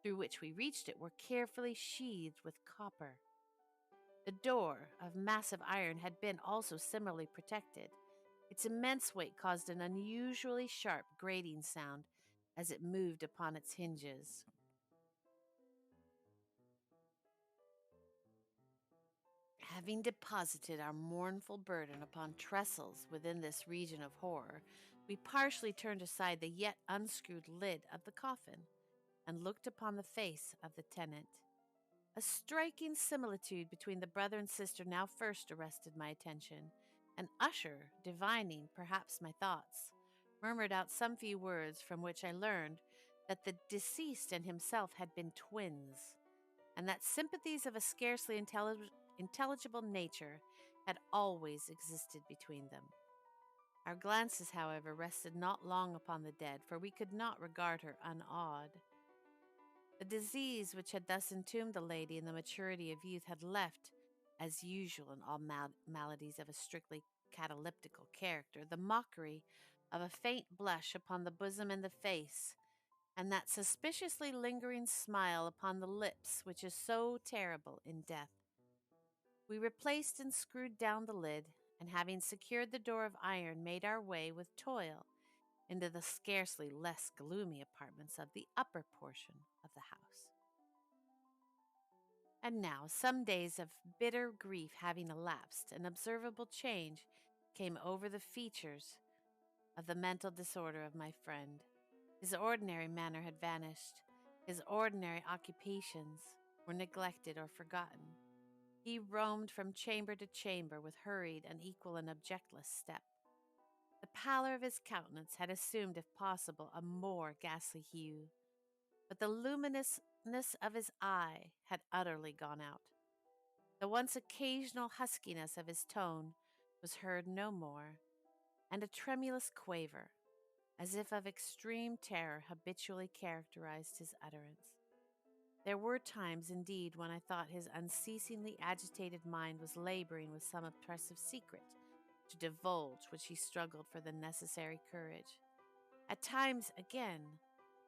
through which we reached it, were carefully sheathed with copper. The door, of massive iron, had been also similarly protected. Its immense weight caused an unusually sharp grating sound as it moved upon its hinges. Having deposited our mournful burden upon trestles within this region of horror, we partially turned aside the yet unscrewed lid of the coffin and looked upon the face of the tenant. A striking similitude between the brother and sister now first arrested my attention, and Usher, divining perhaps my thoughts, murmured out some few words from which I learned that the deceased and himself had been twins, and that sympathies of a scarcely intelligible nature had always existed between them. Our glances, however, rested not long upon the dead, for we could not regard her unawed. The disease which had thus entombed the lady in the maturity of youth had left, as usual in all maladies of a strictly cataleptical character, the mockery of a faint blush upon the bosom and the face, and that suspiciously lingering smile upon the lips which is so terrible in death. We replaced and screwed down the lid, and having secured the door of iron, made our way with toil into the scarcely less gloomy apartments of the upper portion of the house. And now, some days of bitter grief having elapsed, an observable change came over the features of the mental disorder of my friend. His ordinary manner had vanished. His ordinary occupations were neglected or forgotten. He roamed from chamber to chamber with hurried, unequal, and objectless step. The pallor of his countenance had assumed, if possible, a more ghastly hue, but the luminousness of his eye had utterly gone out. The once occasional huskiness of his tone was heard no more, and a tremulous quaver, as if of extreme terror, habitually characterized his utterance. There were times, indeed, when I thought his unceasingly agitated mind was laboring with some oppressive secret to divulge, which he struggled for the necessary courage. At times, again,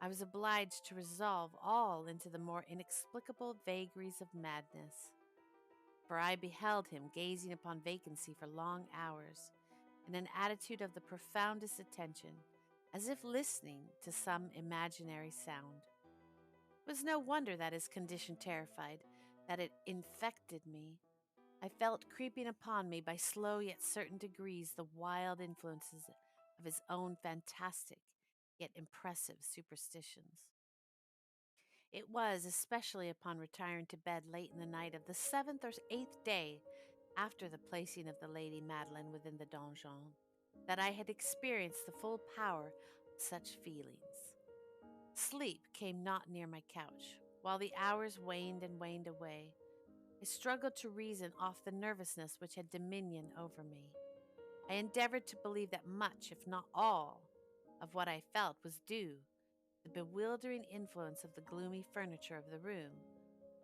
I was obliged to resolve all into the more inexplicable vagaries of madness, for I beheld him gazing upon vacancy for long hours, in an attitude of the profoundest attention, as if listening to some imaginary sound. It was no wonder that his condition terrified, that it infected me. I felt creeping upon me by slow yet certain degrees the wild influences of his own fantastic yet impressive superstitions. It was especially upon retiring to bed late in the night of the 7th or 8th day after the placing of the Lady Madeline within the donjon that I had experienced the full power of such feelings. Sleep came not near my couch. While the hours waned and waned away, I struggled to reason off the nervousness which had dominion over me. I endeavored to believe that much, if not all, of what I felt was due to the bewildering influence of the gloomy furniture of the room,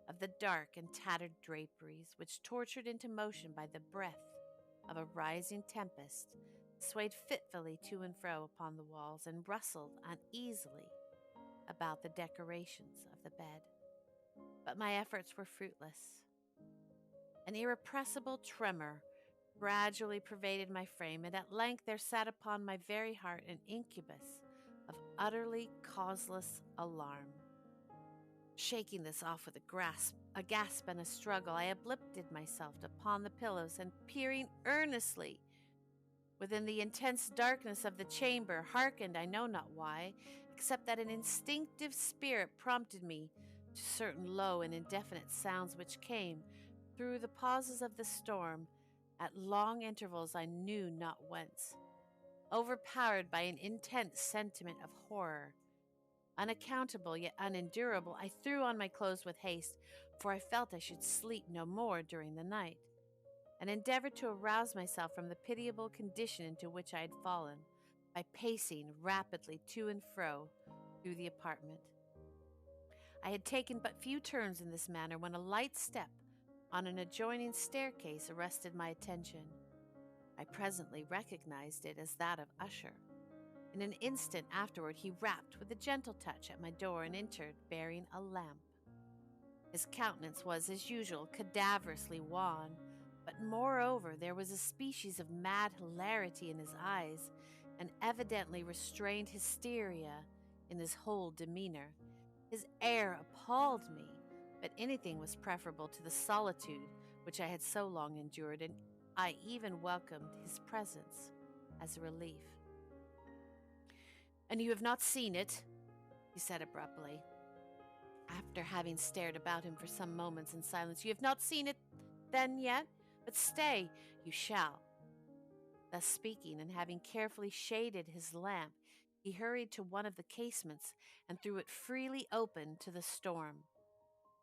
of the dark and tattered draperies, which, tortured into motion by the breath of a rising tempest, swayed fitfully to and fro upon the walls and rustled uneasily about the decorations of the bed. But my efforts were fruitless. An irrepressible tremor gradually pervaded my frame, and at length there sat upon my very heart an incubus of utterly causeless alarm. Shaking this off with a gasp and a struggle, I uplifted myself upon the pillows, and peering earnestly within the intense darkness of the chamber, hearkened, I know not why, except that an instinctive spirit prompted me to certain low and indefinite sounds which came through the pauses of the storm at long intervals I knew not whence. Overpowered by an intense sentiment of horror, unaccountable yet unendurable, I threw on my clothes with haste, for I felt I should sleep no more during the night, and endeavored to arouse myself from the pitiable condition into which I had fallen by pacing rapidly to and fro through the apartment. I had taken but few turns in this manner when a light step on an adjoining staircase arrested my attention. I presently recognized it as that of Usher. In an instant afterward, he rapped with a gentle touch at my door and entered, bearing a lamp. His countenance was, as usual, cadaverously wan, but moreover there was a species of mad hilarity in his eyes, and evidently restrained hysteria in his whole demeanor. His air appalled me, but anything was preferable to the solitude which I had so long endured, and I even welcomed his presence as a relief. "And you have not seen it?" he said abruptly, after having stared about him for some moments in silence. "You have not seen it, then, yet? But stay, you shall." Thus speaking, and having carefully shaded his lamp, he hurried to one of the casements and threw it freely open to the storm.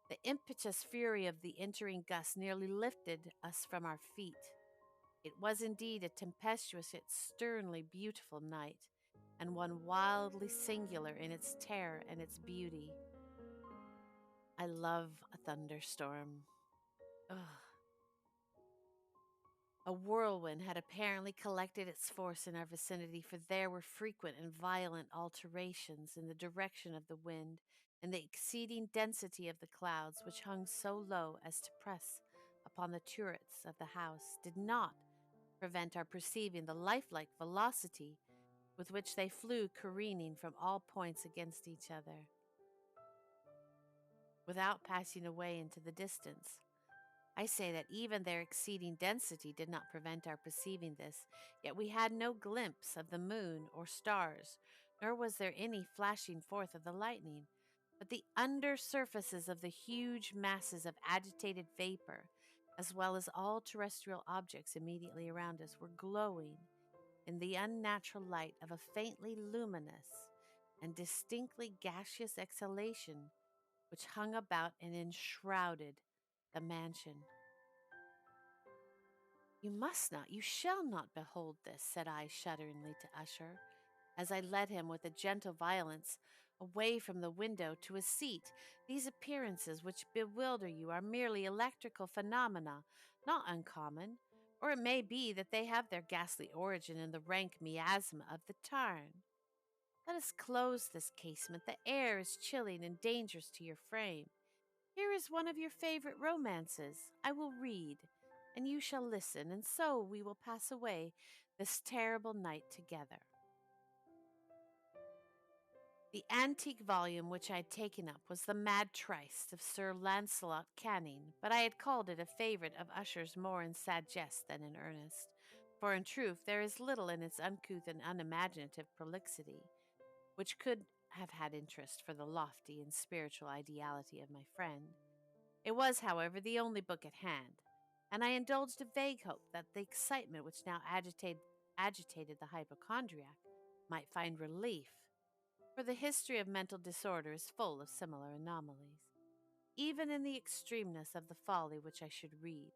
The impetuous fury of the entering gust nearly lifted us from our feet. It was indeed a tempestuous yet sternly beautiful night, and one wildly singular in its terror and its beauty. I love a thunderstorm. Ugh. A whirlwind had apparently collected its force in our vicinity, for there were frequent and violent alterations in the direction of the wind, and the exceeding density of the clouds, which hung so low as to press upon the turrets of the house, did not prevent our perceiving the lifelike velocity with which they flew careening from all points against each other, without passing away into the distance. I say that even their exceeding density did not prevent our perceiving this, yet we had no glimpse of the moon or stars, nor was there any flashing forth of the lightning, but the under surfaces of the huge masses of agitated vapor, as well as all terrestrial objects immediately around us, were glowing in the unnatural light of a faintly luminous and distinctly gaseous exhalation which hung about and enshrouded the mansion. "You must not, you shall not behold this," said I shudderingly to Usher, as I led him with a gentle violence away from the window to a seat. "These appearances which bewilder you are merely electrical phenomena, not uncommon, or it may be that they have their ghastly origin in the rank miasma of the tarn. Let us close this casement. The air is chilling and dangerous to your frame. Here is one of your favorite romances. I will read, and you shall listen, and so we will pass away this terrible night together." The antique volume which I had taken up was the Mad Tryst of Sir Lancelot Canning, but I had called it a favorite of Usher's more in sad jest than in earnest, for in truth there is little in its uncouth and unimaginative prolixity which could have had interest for the lofty and spiritual ideality of my friend. It was, however, the only book at hand, and I indulged a vague hope that the excitement which now agitated the hypochondriac might find relief, for the history of mental disorder is full of similar anomalies, even in the extremeness of the folly which I should read.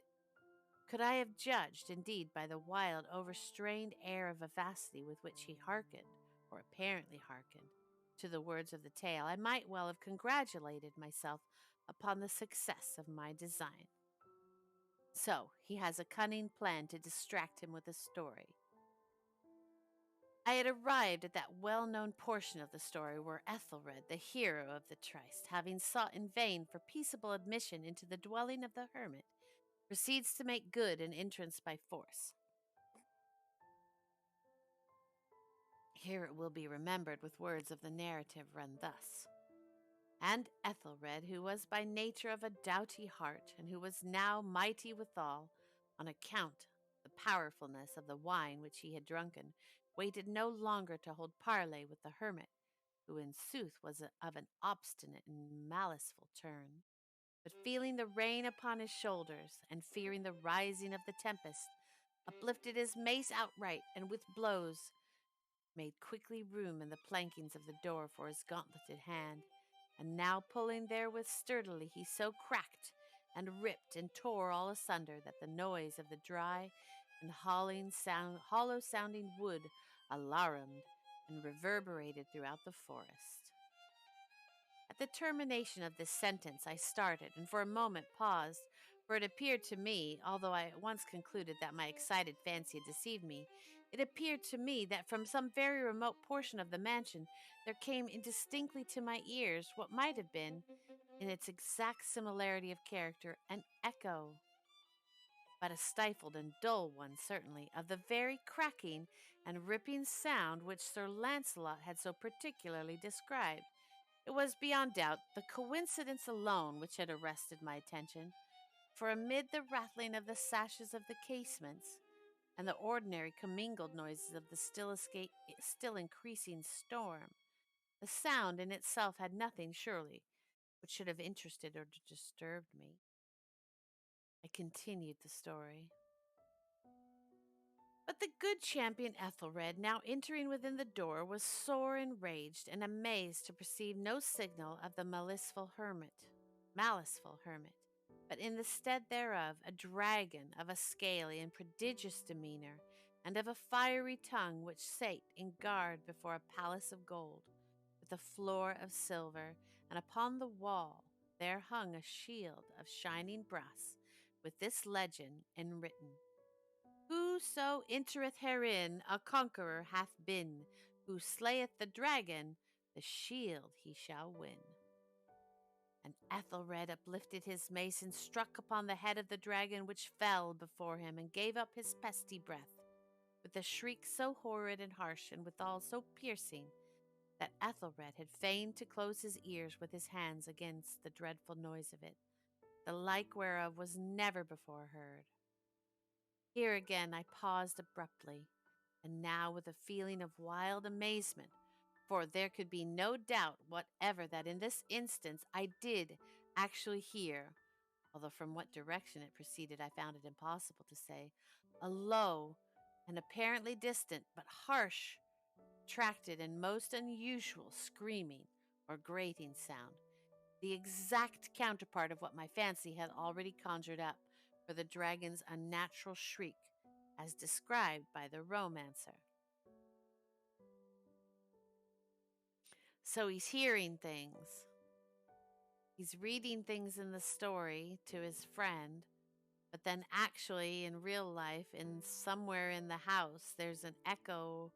Could I have judged, indeed, by the wild, overstrained air of vivacity with which he hearkened, or apparently hearkened, to the words of the tale, I might well have congratulated myself upon the success of my design. So he has a cunning plan to distract him with a story. I had arrived at that well-known portion of the story where Ethelred, the hero of the tryst, having sought in vain for peaceable admission into the dwelling of the hermit, proceeds to make good an entrance by force. Here it will be remembered with words of the narrative run thus. "And Ethelred, who was by nature of a doughty heart, and who was now mighty withal, on account of the powerfulness of the wine which he had drunken, waited no longer to hold parley with the hermit, who in sooth was of an obstinate and maliceful turn, but feeling the rain upon his shoulders, and fearing the rising of the tempest, uplifted his mace outright, and with blows made quickly room in the plankings of the door for his gauntleted hand, and now pulling therewith sturdily, he so cracked and ripped and tore all asunder that the noise of the dry and hollow sounding wood alarumed and reverberated throughout the forest." At the termination of this sentence I started, and for a moment paused, for it appeared to me, although I at once concluded that my excited fancy had deceived me, It appeared to me that from some very remote portion of the mansion there came indistinctly to my ears what might have been, in its exact similarity of character, an echo, but a stifled and dull one, certainly, of the very cracking and ripping sound which Sir Launcelot had so particularly described. It was beyond doubt the coincidence alone which had arrested my attention, for amid the rattling of the sashes of the casements and the ordinary commingled noises of the still increasing storm, the sound in itself had nothing, surely, which should have interested or disturbed me. I continued the story. But the good champion Ethelred, now entering within the door, was sore enraged and amazed to perceive no signal of the maliceful hermit, but in the stead thereof a dragon of a scaly and prodigious demeanor, and of a fiery tongue, which sate in guard before a palace of gold, with a floor of silver, and upon the wall there hung a shield of shining brass, with this legend enwritten: Whoso entereth herein a conqueror hath been, who slayeth the dragon, the shield he shall win. And Ethelred uplifted his mace and struck upon the head of the dragon, which fell before him and gave up his pesty breath, with a shriek so horrid and harsh, and withal so piercing, that Ethelred had feigned to close his ears with his hands against the dreadful noise of it, the like whereof was never before heard. Here again I paused abruptly, and now with a feeling of wild amazement, for there could be no doubt whatever that in this instance I did actually hear, although from what direction it proceeded I found it impossible to say, a low and apparently distant but harsh, protracted, and most unusual screaming or grating sound, the exact counterpart of what my fancy had already conjured up for the dragon's unnatural shriek, as described by the romancer. So he's hearing things. He's reading things in the story to his friend, but then actually in real life, in somewhere in the house, there's an echo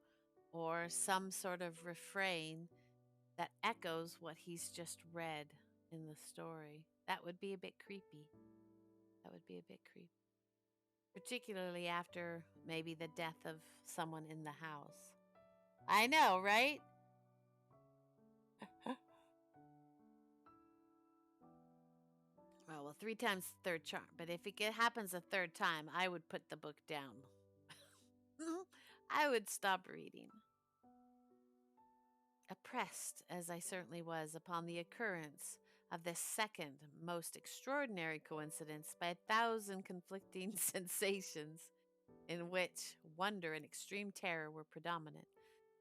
or some sort of refrain that echoes what he's just read in the story. That would be a bit creepy. That would be a bit creepy. Particularly after maybe the death of someone in the house. I know, right? Well, three times the third charm. But if it happens a third time, I would put the book down. I would stop reading. Oppressed, as I certainly was, upon the occurrence of this second most extraordinary coincidence by 1,000 conflicting sensations, in which wonder and extreme terror were predominant,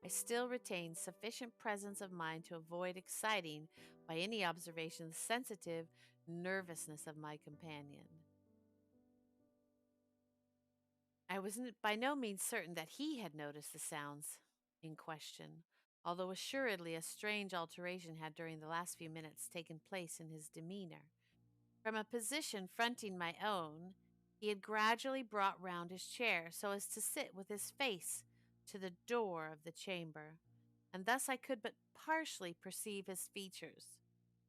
I still retained sufficient presence of mind to avoid exciting by any observation the sensitive nervousness of my companion. I was by no means certain that he had noticed the sounds in question, although assuredly a strange alteration had during the last few minutes taken place in his demeanor. From a position fronting my own, he had gradually brought round his chair so as to sit with his face to the door of the chamber, and thus I could but partially perceive his features,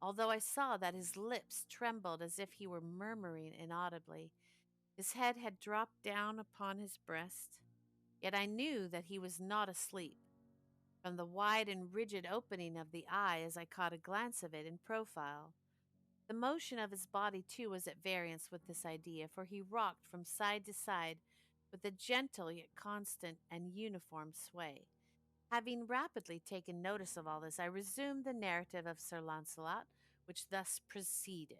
although I saw that his lips trembled as if he were murmuring inaudibly. His head had dropped down upon his breast, yet I knew that he was not asleep, from the wide and rigid opening of the eye as I caught a glance of it in profile. The motion of his body, too, was at variance with this idea, for he rocked from side to side with a gentle yet constant and uniform sway. Having rapidly taken notice of all this, I resumed the narrative of Sir Launcelot, which thus proceeded.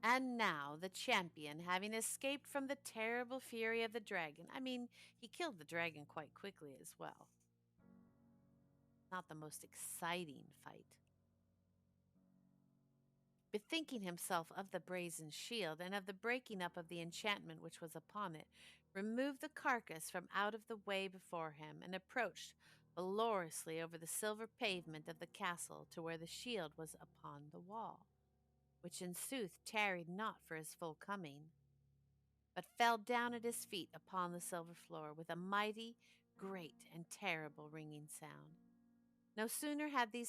And now the champion, having escaped from the terrible fury of the dragon, he killed the dragon quite quickly as well. Not the most exciting fight. Bethinking himself of the brazen shield and of the breaking up of the enchantment which was upon it, removed the carcass from out of the way before him, and approached valorously over the silver pavement of the castle to where the shield was upon the wall, which in sooth tarried not for his full coming, but fell down at his feet upon the silver floor with a mighty, great, and terrible ringing sound. No sooner had these